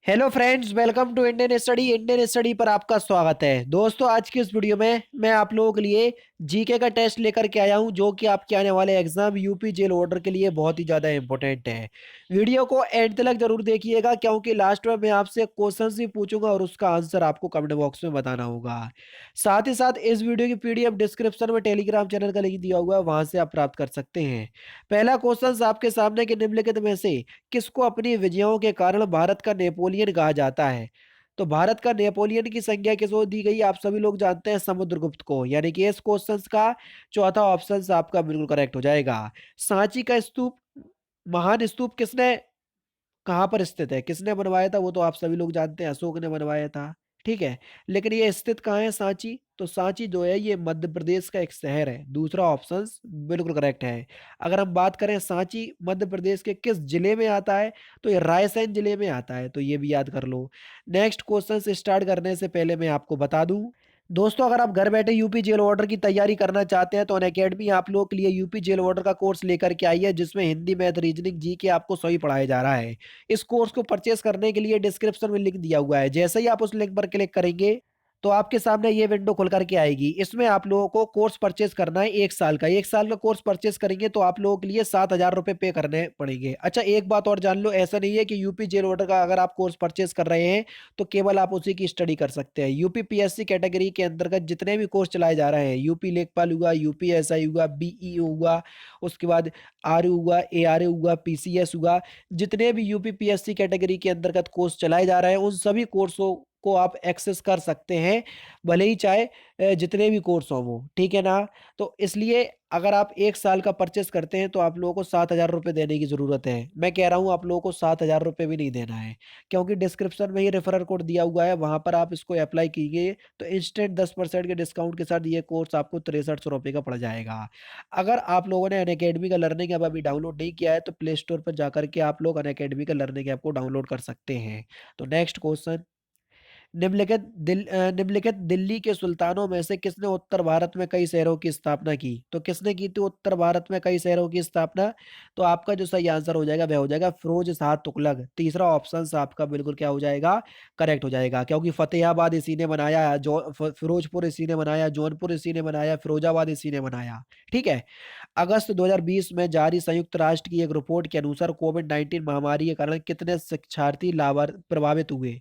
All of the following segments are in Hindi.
Hello friends, welcome to Indian study पर आपका स्वागत है। दोस्तों, आज की इस वीडियो में मैं आप लोगों के लिए जीके का टेस्ट लेकर के आया हूं, जो कि आपके आने वाले एग्जाम यूपी जेल ऑर्डर के लिए बहुत ही ज़्यादा इंपॉर्टेंट है। वीडियो को एंड तक जरूर देखिएगा, क्योंकि लास्ट में मैं आपसे क्वेश्चन भी पूछूंगा और उसका आंसर आपको कमेंट बॉक्स में बताना होगा। साथ ही साथ इस वीडियो की पीडीएफ डिस्क्रिप्शन में टेलीग्राम चैनल का लिंक दिया हुआ है, वहां से आप प्राप्त कर सकते हैं। पहला क्वेश्चन आपके सामने कि निम्नलिखित में से किसको अपनी विजयों के कारण भारत का नेपोलियन कहा जाता है। तो भारत का नेपोलियन की संज्ञा किसको दी गई, आप सभी लोग जानते हैं, समुद्रगुप्त को। यानी कि इस क्वेश्चन का चौथा ऑप्शन आपका बिल्कुल करेक्ट हो जाएगा। सांची का स्तूप, महान स्तूप किसने, कहाँ पर स्थित है, किसने बनवाया था, वो तो आप सभी लोग जानते हैं, अशोक ने बनवाया था। ठीक है। लेकिन ये स्थित कहाँ है सांची, तो सांची जो है ये मध्य प्रदेश का एक शहर है। दूसरा ऑप्शन बिल्कुल करेक्ट है। अगर हम बात करें सांची मध्य प्रदेश के किस जिले में आता है, तो ये रायसेन जिले में आता है, तो ये भी याद कर लो। नेक्स्ट क्वेश्चन से स्टार्ट करने से पहले मैं आपको बता दूं, दोस्तों, अगर आप घर बैठे यूपी जेल ऑर्डर की तैयारी करना चाहते हैं तो अनअकैडमी आप लोगों के लिए यूपी जेल ऑर्डर का कोर्स लेकर के आई है, जिसमें हिंदी, मैथ, रीजनिंग, जी के आपको सही पढ़ाया जा रहा है। इस कोर्स को परचेस करने के लिए डिस्क्रिप्शन में लिंक दिया हुआ है। जैसे ही आप उस लिंक पर क्लिक करेंगे तो आपके सामने ये विंडो खुल करके आएगी। इसमें आप लोगों को कोर्स परचेस करना है 1 साल का। 1 साल का कोर्स परचेस करेंगे तो आप लोगों के लिए 7,000 रुपये पे करने पड़ेंगे। अच्छा, एक बात और जान लो, ऐसा नहीं है कि यूपी जेल ऑर्डर का अगर आप कोर्स परचेस कर रहे हैं तो केवल आप उसी की स्टडी कर सकते हैं। यूपी पीएससी कैटेगरी के अंतर्गत जितने भी कोर्स चलाए जा रहे हैं, यूपी लेखपाल हुआ, यूपी एसआई हुआ, बीई हुआ, उसके बाद आरयू हुआ, एआरयू हुआ, पीसीएस हुआ, जितने भी यूपी पीएससी कैटेगरी के अंतर्गत कोर्स चलाए जा रहे हैं, उन सभी कोर्सों को आप एक्सेस कर सकते हैं, भले ही चाहे जितने भी कोर्स हो वो। ठीक है ना। तो इसलिए अगर आप 1 साल का परचेस करते हैं तो आप लोगों को 7,000 रुपये देने की जरूरत है। मैं कह रहा हूँ आप लोगों को 7,000 रुपये भी नहीं देना है, क्योंकि डिस्क्रिप्शन में ही रेफरल कोड दिया हुआ है, वहां पर आप इसको अप्लाई कीजिए तो इंस्टेंट 10% के डिस्काउंट के साथ ये कोर्स आपको 6300 रुपये का पड़ जाएगा। अगर आप लोगों ने अनअकैडमी का लर्निंग ऐप अभी डाउनलोड नहीं किया है तो प्ले स्टोर पर जाकर के आप लोग अनअकैडमी का लर्निंग ऐप को डाउनलोड कर सकते हैं। तो नेक्स्ट क्वेश्चन, निम्नलिखित दिल्ली के सुल्तानों में से किसने उत्तर भारत में कई शहरों की स्थापना की। तो किसने की थी उत्तर भारत में कई शहरों की स्थापना, तो आपका जो सही आंसर हो जाएगा वह हो जाएगा फिरोज शाह तुगलक। तीसरा ऑप्शन आपका बिल्कुल क्या हो जाएगा, करेक्ट हो जाएगा, क्योंकि फतेहाबाद इसी ने बनाया, जो फिरोजपुर इसी ने बनाया, जौनपुर इसी ने बनाया, फिरोजाबाद इसी ने बनाया। ठीक है। अगस्त 2020 में जारी संयुक्त राष्ट्र की एक रिपोर्ट के अनुसार कोविड-19 महामारी के कारण कितने शिक्षार्थी लाभार प्रभावित हुए।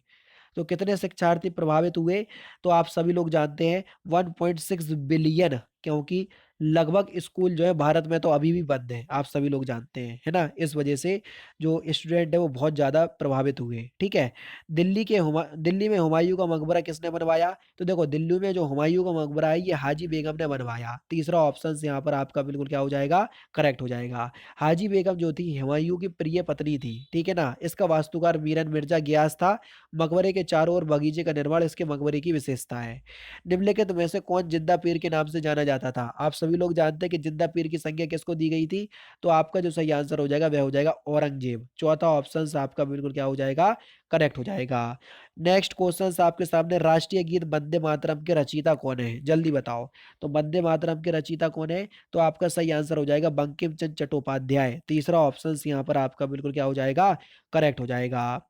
तो कितने शिक्षार्थी प्रभावित हुए, तो आप सभी लोग जानते हैं 1.6 बिलियन, क्योंकि लगभग स्कूल जो है भारत में तो अभी भी बंद है, आप सभी लोग जानते हैं, है ना। इस वजह से जो स्टूडेंट है वो बहुत ज्यादा प्रभावित हुए। ठीक है। दिल्ली में हुमायूं का मकबरा किसने बनवाया, तो देखो दिल्ली में जो हुमायूं का मकबरा है ये हाजी बेगम ने बनवाया। तीसरा ऑप्शन यहाँ पर आपका बिल्कुल क्या हो जाएगा, करेक्ट हो जाएगा। हाजी बेगम जो थी हुमायूं की प्रिय पत्नी थी। ठीक है ना। इसका वास्तुकार मीरन मिर्जा गियास था। मकबरे के चारों ओर बगीचे का निर्माण इसके मकबरे की विशेषता है। निम्नलिखित में से कौन जिंदा पीर के नाम से जाना जाता था, आप सभी लोग जानते हैं कि जिंदा पीर की संज्ञा किसको दी गई थी, तो आपका जो सही आंसर हो जाएगा वह हो जाएगा औरंगजेब। चौथा ऑप्शन आपका बिल्कुल क्या हो जाएगा, करेक्ट हो जाएगा। नेक्स्ट क्वेश्चन आपके सामने, राष्ट्रीय गीत वंदे मातरम के रचयिता कौन है, जल्दी बताओ। तो वंदे मातरम के रचयिता कौन है, तो आपका सही आंसर हो जाएगा बंकिम चंद्र चट्टोपाध्याय। तीसरा ऑप्शन यहाँ पर आपका बिल्कुल क्या हो जाएगा, करेक्ट हो जाएगा।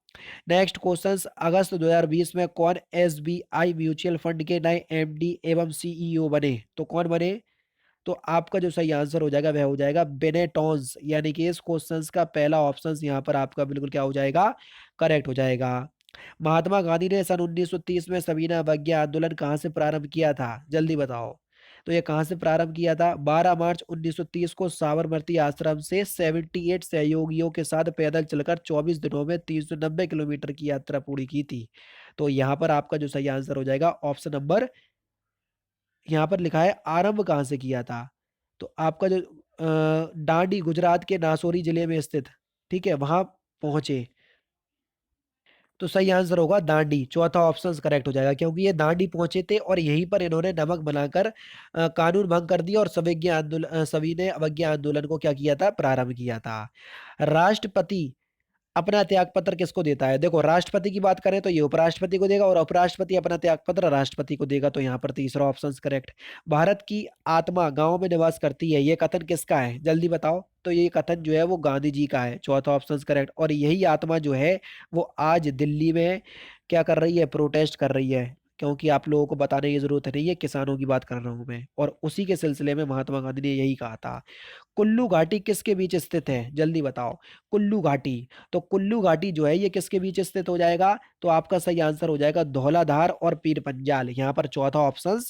नेक्स्ट क्वेश्चन, अगस्त 2020 में कौन एसबीआई म्यूचुअल फंड के नए एमडी एवं सीईओ बने, तो कौन बने, तो आपका जो सही आंसर हो जाएगा वह हो जाएगा बेनेटॉन्स। यानी कि इस क्वेश्चन का पहला ऑप्शन यहाँ पर आपका बिल्कुल क्या हो जाएगा, करेक्ट हो जाएगा। महात्मा गांधी ने सन 1930 में सविनय अवज्ञा आंदोलन कहाँ से प्रारंभ किया था, जल्दी बताओ। तो ये कहाँ से प्रारंभ किया था, 12 मार्च 1930 को साबरमती आश्रम से 78 सहयोगियों के साथ पैदल चलकर 24 दिनों में 390 किलोमीटर की यात्रा पूरी की थी। तो यहाँ पर आपका जो सही आंसर हो जाएगा ऑप्शन नंबर, यहाँ पर लिखा है आरंभ कहाँ से किया था, तो आपका जो डांडी गुजरात के नासौरी जिले में स्थित, ठीक है, वहां पहुंचे। तो सही आंसर होगा दांडी। चौथा ऑप्शन करेक्ट हो जाएगा, क्योंकि ये दांडी पहुंचे थे और यहीं पर इन्होंने नमक बनाकर कानून भंग कर दिया और सविनय अवज्ञा आंदोलन को क्या किया था, प्रारंभ किया था। राष्ट्रपति अपना त्याग पत्र किसको देता है? देखो, राष्ट्रपति की बात करें तो ये उपराष्ट्रपति को देगा, और उपराष्ट्रपति अपना त्याग पत्र राष्ट्रपति को देगा, तो यहाँ पर तीसरा ऑप्शन करेक्ट। भारत की आत्मा गांव में निवास करती है, ये कथन किसका है? जल्दी बताओ। तो ये कथन जो है वो गांधी जी का है, चौथा ऑप्शन करेक्ट। और यही आत्मा जो है वो आज दिल्ली में क्या कर रही है? प्रोटेस्ट कर रही है। क्योंकि आप लोगों को बताने की जरूरत नहीं है, किसानों की बात कर रहा हूं मैं, और उसी के सिलसिले में महात्मा गांधी ने यही कहा था। कुल्लू घाटी किसके बीच स्थित है? जल्दी बताओ। कुल्लू घाटी। तो कुल्लू घाटी जो है ये किसके बीच स्थित हो जाएगा? तो आपका सही आंसर हो जाएगा धौलाधार और पीर पंजाल, यहाँ पर चौथा ऑप्शन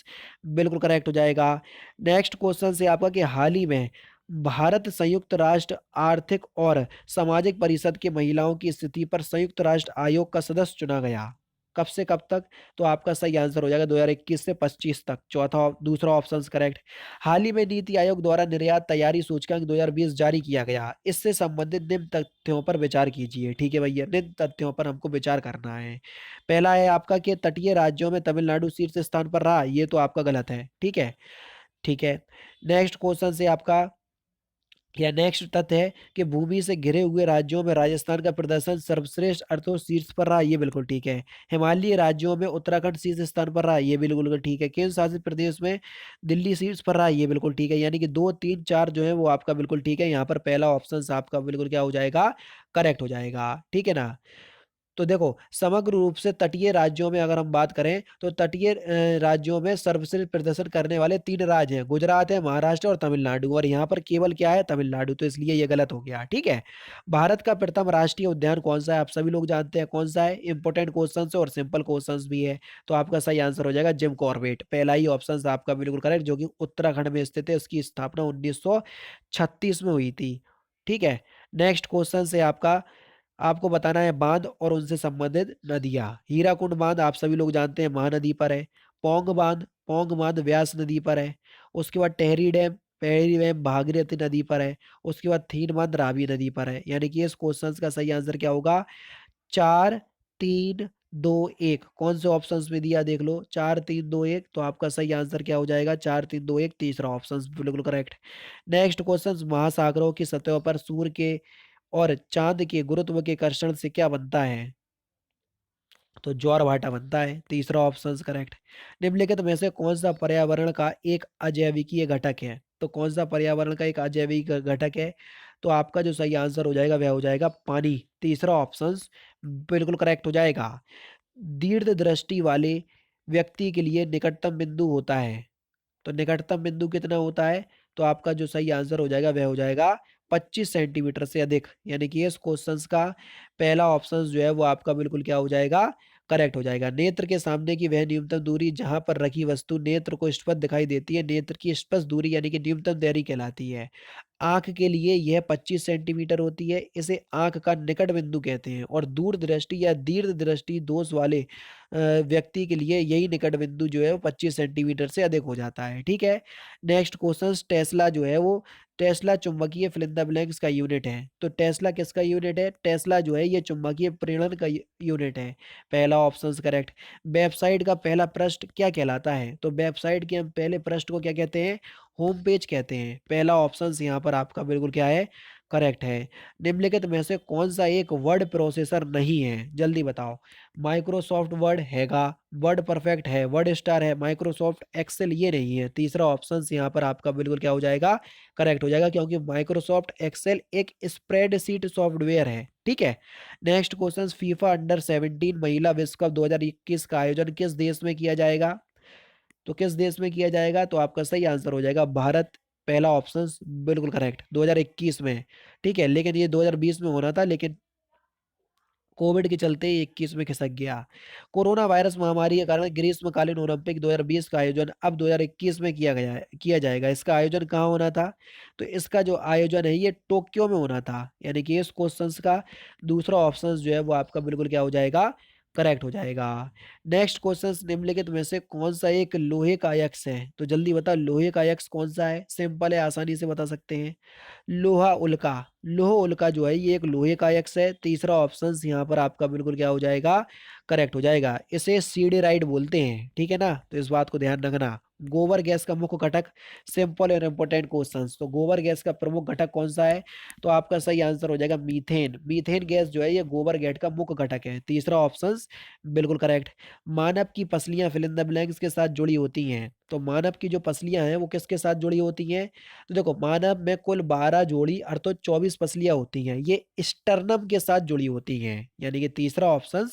बिल्कुल करेक्ट हो जाएगा। नेक्स्ट क्वेश्चन से आपका कि हाल ही में भारत संयुक्त राष्ट्र आर्थिक और सामाजिक परिषद की महिलाओं की स्थिति पर संयुक्त राष्ट्र आयोग का सदस्य चुना गया, कब से कब तक? तो आपका सही आंसर हो जाएगा 2021 से 25 तक, दूसरा ऑप्शन करेक्ट। हाल ही में नीति आयोग द्वारा निर्यात तैयारी सूचकांक 2020 जारी किया गया, इससे संबंधित निम्न तथ्यों पर विचार कीजिए। ठीक है भैया, निम्न तथ्यों पर हमको विचार करना है। पहला है आपका कि तटीय राज्यों में तमिलनाडु शीर्ष स्थान पर रहा, ये तो आपका गलत है। ठीक है, ठीक है। नेक्स्ट क्वेश्चन से आपका या नेक्स्ट तथ्य है कि भूमि से घिरे हुए राज्यों में राजस्थान का प्रदर्शन सर्वश्रेष्ठ अर्थों शीर्ष पर रहा, ये बिल्कुल ठीक है। हिमालयी राज्यों में उत्तराखंड शीर्ष स्थान पर रहा, ये भी बिल्कुल ठीक है। केंद्र शासित प्रदेश में दिल्ली शीर्ष पर रहा, ये बिल्कुल ठीक है। यानी कि 2 3 4 जो है वो आपका बिल्कुल ठीक है। यहाँ पर पहला ऑप्शन आपका बिल्कुल क्या हो जाएगा? करेक्ट हो जाएगा। ठीक है ना? तो देखो, समग्र रूप से तटीय राज्यों में अगर हम बात करें तो तटीय राज्यों में सर्वश्रेष्ठ प्रदर्शन करने वाले 3 राज्य हैं, गुजरात है, महाराष्ट्र और तमिलनाडु, और यहाँ पर केवल क्या है? तमिलनाडु, तो इसलिए ये गलत हो गया। ठीक है। भारत का प्रथम राष्ट्रीय उद्यान कौन सा है? आप सभी लोग जानते हैं कौन सा है। इंपॉर्टेंट क्वेश्चन है और सिंपल क्वेश्चन भी है। तो आपका सही आंसर हो जाएगा जिम कॉर्बेट, पहला ही ऑप्शन आपका बिल्कुल करेक्ट, जो कि उत्तराखंड में स्थित है। उसकी स्थापना 1936 में हुई थी। ठीक है। नेक्स्ट क्वेश्चन है आपका, आपको बताना है बांध और उनसे संबंधित नदियां। हीराकुंड बांध आप सभी लोग जानते हैं महानदी पर है। पोंग बांध व्यास नदी पर है। उसके बाद टेहरी डैम भागीरथी नदी पर है। उसके बाद थीन बांध रावी नदी पर है। यानी कि इस क्वेश्चन का सही आंसर क्या होगा? 4 3 2 1, कौन से ऑप्शंस में दिया देख लो, 4 3 2 1, तो आपका सही आंसर क्या हो जाएगा? 4 3 2 1, तीसरा ऑप्शन बिल्कुल करेक्ट। नेक्स्ट क्वेश्चन, महासागरों की सतह पर सूर्य के और चांद के गुरुत्व के कर्षण से क्या बनता है? तो ज्वार भाटा बनता है, तीसरा ऑप्शन करेक्ट। निम्नलिखित में से कौन सा पर्यावरण का एक अजैविकीय घटक है? तो कौन सा पर्यावरण का एक अजैविक घटक है? तो आपका जो सही आंसर हो जाएगा वह हो जाएगा पानी, तीसरा ऑप्शन बिल्कुल करेक्ट हो जाएगा। दीर्घ दृष्टि वाले व्यक्ति के लिए निकटतम बिंदु होता है, तो निकटतम बिंदु कितना होता है? तो आपका जो सही आंसर हो जाएगा वह हो जाएगा 25 सेंटीमीटर से अधिक। यानी कि इस क्वेश्चन का पहला ऑप्शन जो है वो आपका बिल्कुल क्या हो जाएगा? करेक्ट हो जाएगा। नेत्र के सामने की वह न्यूनतम दूरी जहां पर रखी वस्तु नेत्र को स्पष्ट दिखाई देती है, नेत्र की स्पष्ट दूरी यानी कि न्यूनतम दूरी कहलाती है। आंख के लिए यह 25 सेंटीमीटर होती है, इसे आंख का निकट बिंदु कहते हैं। और दूर दृष्टि या दीर्घ दृष्टि दोष वाले व्यक्ति के लिए यही निकट बिंदु जो है वो 25 सेंटीमीटर से अधिक हो जाता है। ठीक है। नेक्स्ट क्वेश्चन, टेस्ला जो है वो टेस्ला चुंबकीय फिल इन द ब्लैंक्स का यूनिट है। तो टेस्ला किसका यूनिट है? टेस्ला जो है ये चुंबकीय प्रेरण का यूनिट है, पहला ऑप्शन करेक्ट। वेबसाइट का पहला पृष्ठ क्या कहलाता है? तो वेबसाइट के हम पहले पृष्ठ को क्या कहते हैं? होम पेज कहते हैं, पहला ऑप्शन यहाँ पर आपका बिल्कुल क्या है? करेक्ट है। निम्नलिखित में से कौन सा एक वर्ड प्रोसेसर नहीं है? जल्दी बताओ। माइक्रोसॉफ्ट वर्ड हैगा, वर्ड परफेक्ट है, वर्ड स्टार है, माइक्रोसॉफ्ट एक्सेल ये नहीं है, तीसरा ऑप्शन यहाँ पर आपका बिल्कुल क्या हो जाएगा? करेक्ट हो जाएगा, क्योंकि माइक्रोसॉफ्ट एक्सेल एक स्प्रेडशीट सॉफ्टवेयर है। ठीक है। नेक्स्ट क्वेश्चन, फीफा अंडर 17 महिला विश्व कप 2021 का आयोजन किस देश में किया जाएगा? तो किस देश में किया जाएगा? तो आपका सही आंसर हो जाएगा भारत, पहला ऑप्शन बिल्कुल करेक्ट, 2021 में। ठीक है, लेकिन ये 2020 में होना था, लेकिन कोविड के चलते 21 में खिसक गया। कोरोना वायरस महामारी के कारण ग्रीष्मकालीन ओलंपिक 2020 का आयोजन अब 2021 में किया जाएगा। इसका आयोजन कहाँ होना था? तो इसका जो आयोजन है ये टोक्यो में होना था। यानी कि इस क्वेश्चन का दूसरा ऑप्शन जो है वो आपका बिल्कुल क्या हो जाएगा? करेक्ट हो जाएगा। नेक्स्ट क्वेश्चन, निम्नलिखित में से कौन सा एक लोहे का अयस्क है? तो जल्दी बताओ, लोहे का अयस्क कौन सा है? सिंपल है, आसानी से बता सकते हैं। लोहा उल्का, लोह उल्का जो है ये एक लोहे का अयस्क है। तीसरा ऑप्शन यहाँ पर आपका बिल्कुल क्या हो जाएगा, करेक्ट हो जाएगा। इसे सीडेराइट बोलते हैं, ठीक है ना, तो इस बात को ध्यान रखना। गोबर गैस का मुख्य घटक, सिंपल और इम्पोर्टेंट क्वेश्चन। तो गोबर गैस का प्रमुख घटक कौन सा है, तो आपका सही आंसर हो जाएगा मीथेन। मीथेन गैस जो है ये गोबर गैस का मुख्य घटक है। तीसरा ऑप्शन बिल्कुल करेक्ट। मानव की पसलियां फिल इन द ब्लैंक्स के साथ जुड़ी होती हैं। तो मानव की जो पसलियां हैं वो किसके साथ जुड़ी होती हैं, तो देखो मानव में कुल 12 जोड़ी अर्थात 24 पसलियां होती हैं, ये स्टर्नम के साथ जुड़ी होती हैं, यानी कि तीसरा ऑप्शन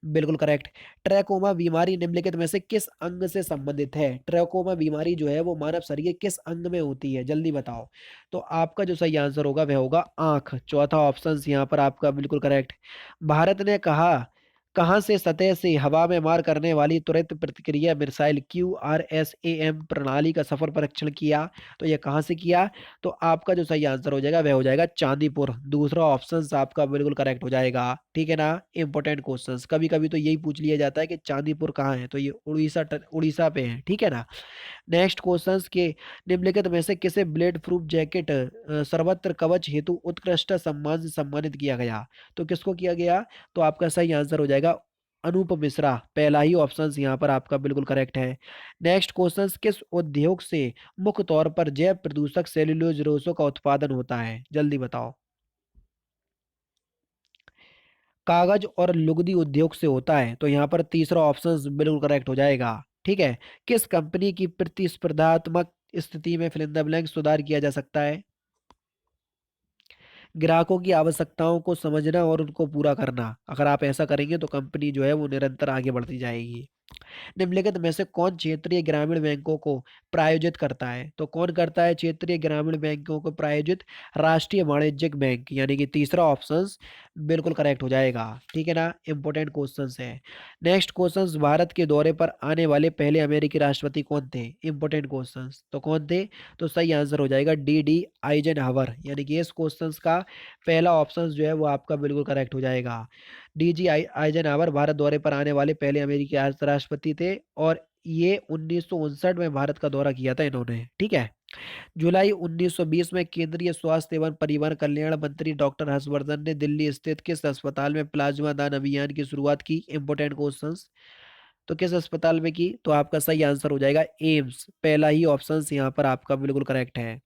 बिल्कुल करेक्ट। ट्रैकोमा बीमारी निम्नलिखित में से किस अंग से संबंधित है। ट्रैकोमा बीमारी जो है वो मानव शरीर के किस अंग में होती है, जल्दी बताओ। तो आपका जो सही आंसर होगा वह होगा आंख। चौथा ऑप्शन यहाँ पर आपका बिल्कुल करेक्ट। भारत ने कहा कहाँ से सतह से हवा में मार करने वाली त्वरित प्रतिक्रिया मिसाइल QRSAM प्रणाली का सफल परीक्षण किया, तो ये कहाँ से किया, तो आपका जो सही आंसर हो जाएगा वह हो जाएगा चांदीपुर। दूसरा ऑप्शन आपका बिल्कुल करेक्ट हो जाएगा, ठीक है ना। इंपॉर्टेंट क्वेश्चंस कभी कभी तो यही पूछ लिया जाता है कि चांदीपुर कहाँ है, तो ये उड़ीसा पे है, ठीक है ना। नेक्स्ट क्वेश्चंस के निम्नलिखित में से किसे ब्लेड प्रूफ जैकेट सर्वत्र कवच हेतु उत्कृष्ट सम्मान से सम्मानित किया गया, तो किसको किया गया, तो आपका सही आंसर हो जाएगा अनूप मिश्रा। पहला ही ऑप्शन यहाँ पर आपका बिल्कुल करेक्ट है। नेक्स्ट क्वेश्चन, किस उद्योग से मुख्य तौर पर जैव प्रदूषक सेल्यूलोज रोसो का उत्पादन होता है, जल्दी बताओ। कागज और लुगदी उद्योग से होता है, तो यहाँ पर तीसरा ऑप्शन बिल्कुल करेक्ट हो जाएगा, ठीक है। किस कंपनी की प्रतिस्पर्धात्मक स्थिति में फिल इन द ब्लैंक सुधार किया जा सकता है, ग्राहकों की आवश्यकताओं को समझना और उनको पूरा करना। अगर आप ऐसा करेंगे तो कंपनी जो है वो निरंतर आगे बढ़ती जाएगी। निम्नलिखित में से कौन क्षेत्रीय ग्रामीण बैंकों को प्रायोजित करता है, तो कौन करता है क्षेत्रीय ग्रामीण बैंकों को प्रायोजित, राष्ट्रीय वाणिज्यिक बैंक, यानी कि तीसरा ऑप्शन बिल्कुल करेक्ट हो जाएगा, ठीक है ना। इंपॉर्टेंट क्वेश्चंस है। नेक्स्ट क्वेश्चंस, भारत के दौरे पर आने वाले पहले अमेरिकी राष्ट्रपति कौन थे, इंपॉर्टेंट क्वेश्चंस, तो कौन थे, तो सही आंसर हो जाएगा DD आइजनहावर, यानी कि इस क्वेश्चंस का पहला ऑप्शन जो है वो आपका बिल्कुल करेक्ट हो जाएगा। DG आइजनहावर भारत दौरे पर आने वाले पहले अमेरिकी राष्ट्रपति थे, और ये 1959 में भारत का दौरा किया था इन्होंने, ठीक है। जुलाई 1920 में केंद्रीय स्वास्थ्य एवं परिवार कल्याण मंत्री डॉक्टर हर्षवर्धन ने दिल्ली स्थित किस अस्पताल में प्लाज्मा दान अभियान की शुरुआत की, इंपोर्टेंट क्वेश्चंस, तो किस अस्पताल में की, तो आपका सही आंसर हो जाएगा एम्स। पहला ही ऑप्शन यहाँ पर आपका बिल्कुल करेक्ट है।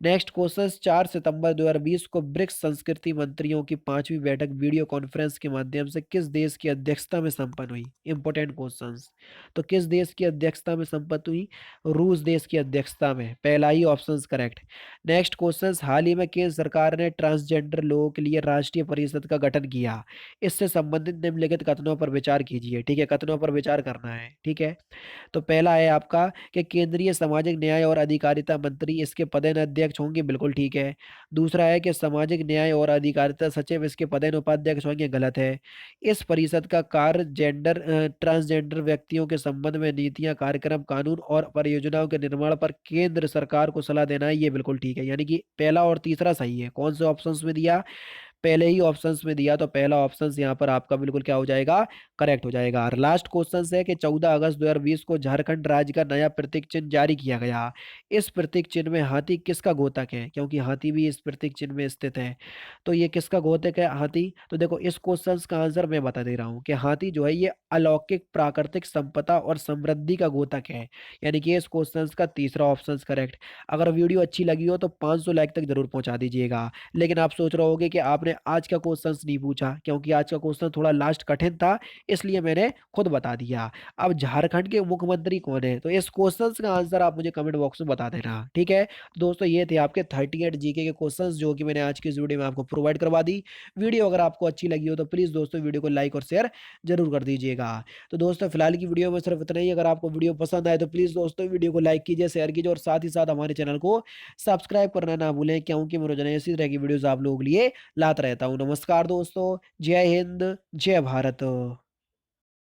नेक्स्ट क्वेश्चन, 4 सितंबर 2020 को ब्रिक्स संस्कृति मंत्रियों की पांचवी बैठक वीडियो कॉन्फ्रेंस के माध्यम से किस देश की अध्यक्षता में संपन्न हुई, इंपोर्टेंट क्वेश्चंस, तो किस देश की अध्यक्षता में संपन्न हुई, रूस देश की अध्यक्षता में। पहला ही ऑप्शन करेक्ट। नेक्स्ट क्वेश्चन, हाल ही में केंद्र सरकार ने ट्रांसजेंडर लोगों के लिए राष्ट्रीय परिषद का गठन किया, इससे संबंधित निम्नलिखित कथनों पर विचार कीजिए, ठीक है, कथनों पर विचार करना है, ठीक है। तो पहला है आपका कि केंद्रीय सामाजिक न्याय और अधिकारिता मंत्री इसके पदेन अध्यक्ष होंगे, बिल्कुल ठीक है। दूसरा है कि सामाजिक न्याय और अधिकारिता सचिव इसके पदेन उपाध्यक्ष होंगे, गलत है। इस परिषद का कार्य ट्रांसजेंडर व्यक्तियों के संबंध में नीतियां, कार्यक्रम, कानून और परियोजनाओं के निर्माण पर केंद्र सरकार को सलाह देना है, ये बिल्कुल ठीक है, यानी कि पहला और तीसरा सही है। कौन से ऑप्शंस में दिया, पहले ही ऑप्शंस में दिया, तो पहला ऑप्शंस यहाँ पर आपका बिल्कुल क्या हो जाएगा, करेक्ट हो जाएगा। और लास्ट क्वेश्चन है कि 14 अगस्त 2020 को झारखंड राज्य का नया प्रतीक चिन्ह जारी किया गया। इस प्रतीक चिन्ह में हाथी किसका घोतक है, क्योंकि हाथी भी इस प्रतीक चिन्ह में स्थित है, तो ये किसका घोतक है हाथी, तो देखो इस क्वेश्चन का आंसर मैं बता दे रहा हूँ कि हाथी जो है ये अलौकिक प्राकृतिक संपदा और समृद्धि का घोतक है, यानी कि इस क्वेश्चन का तीसरा ऑप्शन करेक्ट। अगर वीडियो अच्छी लगी हो तो 500 लाइक तक जरूर पहुंचा दीजिएगा। लेकिन आप सोच रहे होगे कि आपने आज का क्वेश्चंस नहीं पूछा, क्योंकि आज का क्वेश्चन थोड़ा लास्ट कठिन था, इसलिए मैंने खुद बता दिया। अब झारखंड के मुख्यमंत्री कौन है, तो इस क्वेश्चंस का आंसर आप मुझे कमेंट बॉक्स में बता देना, ठीक है। दोस्तों ये थे आपके 38 जीके के क्वेश्चंस जो कि मैंने आज की इस वीडियो में आपको प्रोवाइड करवा दी। वीडियो अगर आपको अच्छी लगी हो तो प्लीज दोस्तों वीडियो को लाइक और शेयर जरूर कर दीजिएगा। तो दोस्तों फिलहाल की वीडियो में सिर्फ इतना ही। अगर आपको वीडियो पसंद आए तो प्लीज दोस्तों वीडियो को लाइक कीजिए, शेयर कीजिए और साथ ही साथ हमारे चैनल को सब्सक्राइब करना ना भूलें, क्योंकि मैं रोजाना इसी तरह की वीडियोस आप लोगों के लिए लाता रहता हूँ। नमस्कार दोस्तों, जय हिंद, जय भारत।